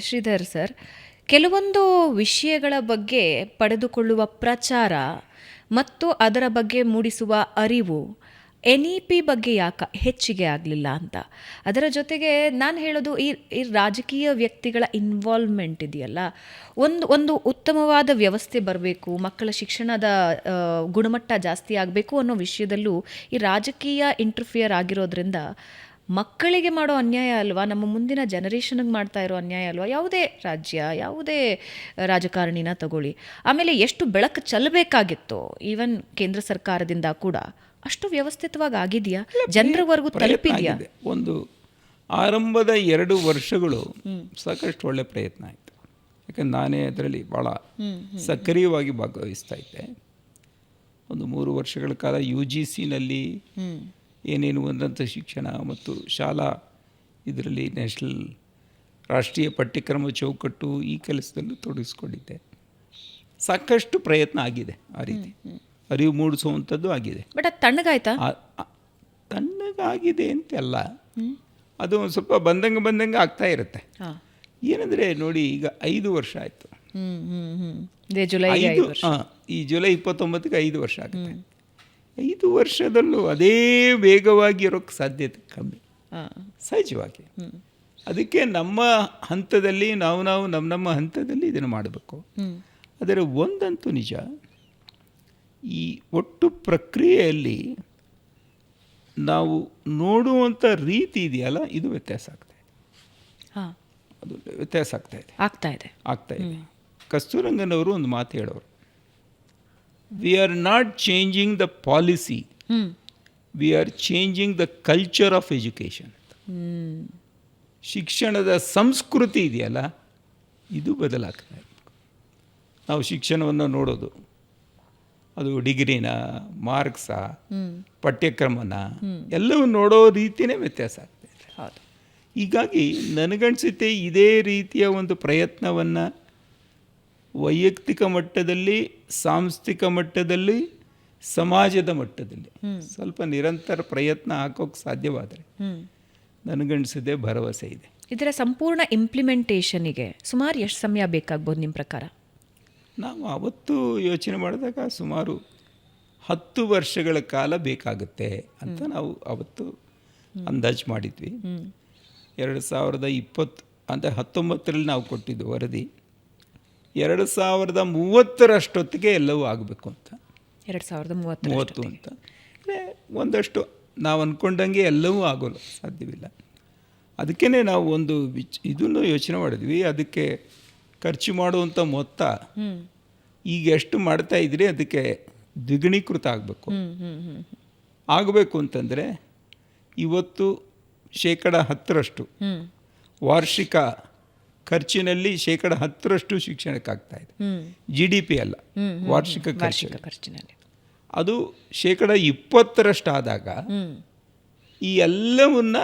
Sridhar sir, ಕೆಲವೊಂದು ವಿಷಯಗಳ ಬಗ್ಗೆ ಪಡೆದುಕೊಳ್ಳುವ ಪ್ರಚಾರ ಮತ್ತು ಅದರ ಬಗ್ಗೆ ಮೂಡಿಸುವ ಅರಿವು NEP ಬಗ್ಗೆ ಯಾಕೆ ಹೆಚ್ಚಿಗೆ ಆಗಲಿಲ್ಲ ಅಂತ. ಅದರ ಜೊತೆಗೆ ನಾನು ಹೇಳೋದು ಈ ರಾಜಕೀಯ ವ್ಯಕ್ತಿಗಳ ಇನ್ವಾಲ್ವ್ಮೆಂಟ್ ಇದೆಯಲ್ಲ, ಒಂದು ಉತ್ತಮವಾದ ವ್ಯವಸ್ಥೆ ಬರಬೇಕು, ಮಕ್ಕಳ ಶಿಕ್ಷಣದ ಗುಣಮಟ್ಟ ಜಾಸ್ತಿ ಆಗಬೇಕು ಅನ್ನೋ ವಿಷಯದಲ್ಲೂ ಈ ರಾಜಕೀಯ ಇಂಟರ್ಫಿಯರ್ ಆಗಿರೋದ್ರಿಂದ ಮಕ್ಕಳಿಗೆ ಮಾಡೋ ಅನ್ಯಾಯ ಅಲ್ವಾ, ನಮ್ಮ ಮುಂದಿನ ಜನರೇಷನ್ಗೆ ಮಾಡ್ತಾ ಇರೋ ಅನ್ಯಾಯ ಅಲ್ವಾ? ಯಾವುದೇ ರಾಜ್ಯ, ಯಾವುದೇ ರಾಜಕಾರಣಿನ ತಗೊಳ್ಳಿ, ಆಮೇಲೆ ಎಷ್ಟು ಬೆಳಕು ಚೆಲ್ಲಬೇಕಾಗಿತ್ತು ಈವನ್ ಕೇಂದ್ರ ಸರ್ಕಾರದಿಂದ ಕೂಡ ಅಷ್ಟು ವ್ಯವಸ್ಥಿತವಾಗಿ ಆಗಿದೆಯಾ, ಜನರವರೆಗೂ ತಲುಪಿದೆಯಾ? ಒಂದು ಆರಂಭದ 2 ವರ್ಷಗಳು ಸಾಕಷ್ಟು ಒಳ್ಳೆ ಪ್ರಯತ್ನ ಆಯಿತು. ಯಾಕಂದ್ರೆ ನಾನೇ ಅದರಲ್ಲಿ ಭಾಳ ಸಕ್ರಿಯವಾಗಿ ಭಾಗವಹಿಸ್ತಾ ಇದ್ದೆ. ಒಂದು 3 ವರ್ಷಗಳ ಕಾಲ UGCನಲ್ಲಿ ಏನೇನು ಉನ್ನತ ಶಿಕ್ಷಣ ಮತ್ತು ಶಾಲಾ ಇದರಲ್ಲಿ ನ್ಯಾಷನಲ್ ರಾಷ್ಟ್ರೀಯ ಪಠ್ಯಕ್ರಮ ಚೌಕಟ್ಟು ಈ ಕೆಲಸದಲ್ಲೂ ತೊಡಗಿಸ್ಕೊಂಡಿದ್ದೆ. ಸಾಕಷ್ಟು ಪ್ರಯತ್ನ ಆಗಿದೆ, ಆ ರೀತಿ ಅರಿವು ಮೂಡಿಸುವಂಥದ್ದು ಆಗಿದೆ. ಬಟ್ ಅದು ತಣ್ಣಗಾಯ್ತಾ? ತಣ್ಣಗಾಗಿದೆ ಅಂತೆಲ್ಲ, ಅದು ಒಂದು ಸ್ವಲ್ಪ ಬಂದಂಗೆ ಆಗ್ತಾ ಇರುತ್ತೆ. ಏನಂದರೆ ನೋಡಿ, ಈಗ 5 ವರ್ಷ ಆಯಿತು, ಈ ಜುಲೈ 29ಕ್ಕೆ 5 ವರ್ಷ ಆಗುತ್ತೆ. 5 ವರ್ಷದಲ್ಲೂ ಅದೇ ವೇಗವಾಗಿ ಇರೋಕ್ಕೆ ಸಾಧ್ಯತೆ ಕಮ್ಮಿ, ಸಹಜವಾಗಿ. ಅದಕ್ಕೆ ನಮ್ಮ ಹಂತದಲ್ಲಿ ನಾವು ನಮ್ಮ ಹಂತದಲ್ಲಿ ಇದನ್ನು ಮಾಡಬೇಕು. ಆದರೆ ಒಂದಂತೂ ನಿಜ, ಈ ಒಟ್ಟು ಪ್ರಕ್ರಿಯೆಯಲ್ಲಿ ನಾವು ನೋಡುವಂಥ ರೀತಿ ಇದೆಯಲ್ಲ, ಇದು ವ್ಯತ್ಯಾಸ ಆಗ್ತಾ ಇದೆ. ಅದು ವ್ಯತ್ಯಾಸ ಆಗ್ತಾ ಇದೆ. ಕಸ್ತೂರಂಗನವರು ಒಂದು ಮಾತು ಹೇಳೋರು, we are not changing the policy, we are changing the culture of education. ಶಿಕ್ಷಣದ ಸಂಸ್ಕೃತಿ ಇದೆಯಲ್ಲ, ಇದು ಬದಲಾಗ್ತಾ ಇದೆ. ನಾವು ಶಿಕ್ಷಣವನ್ನು ನೋಡೋದು, ಅದು ಡಿಗ್ರಿನ, ಮಾರ್ಕ್ಸ, ಪಠ್ಯಕ್ರಮನ ಎಲ್ಲವೂ ನೋಡೋ ರೀತಿಯೇ ವ್ಯತ್ಯಾಸ ಆಗ್ತಾಯಿದೆ. ಹೀಗಾಗಿ ನನಗನ್ಸುತ್ತೆ ಇದೇ ರೀತಿಯ ಒಂದು ಪ್ರಯತ್ನವನ್ನು ವೈಯಕ್ತಿಕ ಮಟ್ಟದಲ್ಲಿ, ಸಾಂಸ್ಥಿಕ ಮಟ್ಟದಲ್ಲಿ, ಸಮಾಜದ ಮಟ್ಟದಲ್ಲಿ ಸ್ವಲ್ಪ ನಿರಂತರ ಪ್ರಯತ್ನ ಹಾಕೋಕ್ಕೆ ಸಾಧ್ಯವಾದರೆ ನನಗನ್ಸಿದೆ, ಭರವಸೆ ಇದೆ. ಇದರ ಸಂಪೂರ್ಣ ಇಂಪ್ಲಿಮೆಂಟೇಷನಿಗೆ ಸುಮಾರು ಎಷ್ಟು ಸಮಯ ಬೇಕಾಗ್ಬೋದು ನಿಮ್ಮ ಪ್ರಕಾರ? ನಾವು ಅವತ್ತು ಯೋಚನೆ ಮಾಡಿದಾಗ ಸುಮಾರು 10 ವರ್ಷಗಳ ಕಾಲ ಬೇಕಾಗುತ್ತೆ ಅಂತ ನಾವು ಅವತ್ತು ಅಂದಾಜು ಮಾಡಿದ್ವಿ. 2020 ಅಂದರೆ 19ರಲ್ಲಿ ನಾವು ಕೊಟ್ಟಿದ್ದು ವರದಿ 2030ರಷ್ಟೊತ್ತಿಗೆ ಎಲ್ಲವೂ ಆಗಬೇಕು ಅಂತ. 2030 ಅಂತ ಒಂದಷ್ಟು ನಾವು ಅಂದ್ಕೊಂಡಂಗೆ ಎಲ್ಲವೂ ಆಗೋಲ್ಲ, ಸಾಧ್ಯವಿಲ್ಲ. ಅದಕ್ಕೇ ನಾವು ಒಂದು ಇದನ್ನು ಯೋಚನೆ ಮಾಡಿದ್ವಿ. ಅದಕ್ಕೆ ಖರ್ಚು ಮಾಡುವಂಥ ಮೊತ್ತ ಈಗ ಎಷ್ಟು ಮಾಡ್ತಾ ಇದ್ರಿ ಅದಕ್ಕೆ ದ್ವಿಗುಣೀಕೃತ ಆಗಬೇಕು ಅಂತಂದರೆ ಇವತ್ತು 10% ವಾರ್ಷಿಕ ಖರ್ಚಿನಲ್ಲಿ 10% ಶಿಕ್ಷಣಕ್ಕಾಗ್ತಾಯಿದೆ. GDP ಅಲ್ಲ, ವಾರ್ಷಿಕ ಖರ್ಚಿನಲ್ಲಿ. ಅದು 20% ಆದಾಗ ಈ ಎಲ್ಲವನ್ನ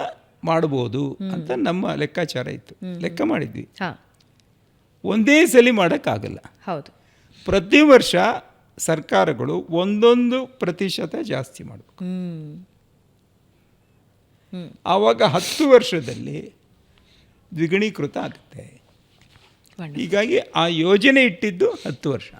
ಮಾಡ್ಬೋದು ಅಂತ ನಮ್ಮ ಲೆಕ್ಕಾಚಾರ ಇತ್ತು. ಲೆಕ್ಕ ಮಾಡಿದ್ವಿ. ಒಂದೇ ಸಲ ಮಾಡೋಕ್ಕಾಗಲ್ಲ. ಹೌದು, ಪ್ರತಿ ವರ್ಷ ಸರ್ಕಾರಗಳು 1% ಜಾಸ್ತಿ ಮಾಡಬೇಕು. ಆವಾಗ 10 ವರ್ಷದಲ್ಲಿ ದ್ವಿಗುಣೀಕೃತ ಆಗುತ್ತೆ. ಹೀಗಾಗಿ ಆ ಯೋಜನೆ ಇಟ್ಟಿದ್ದು 10 ವರ್ಷ.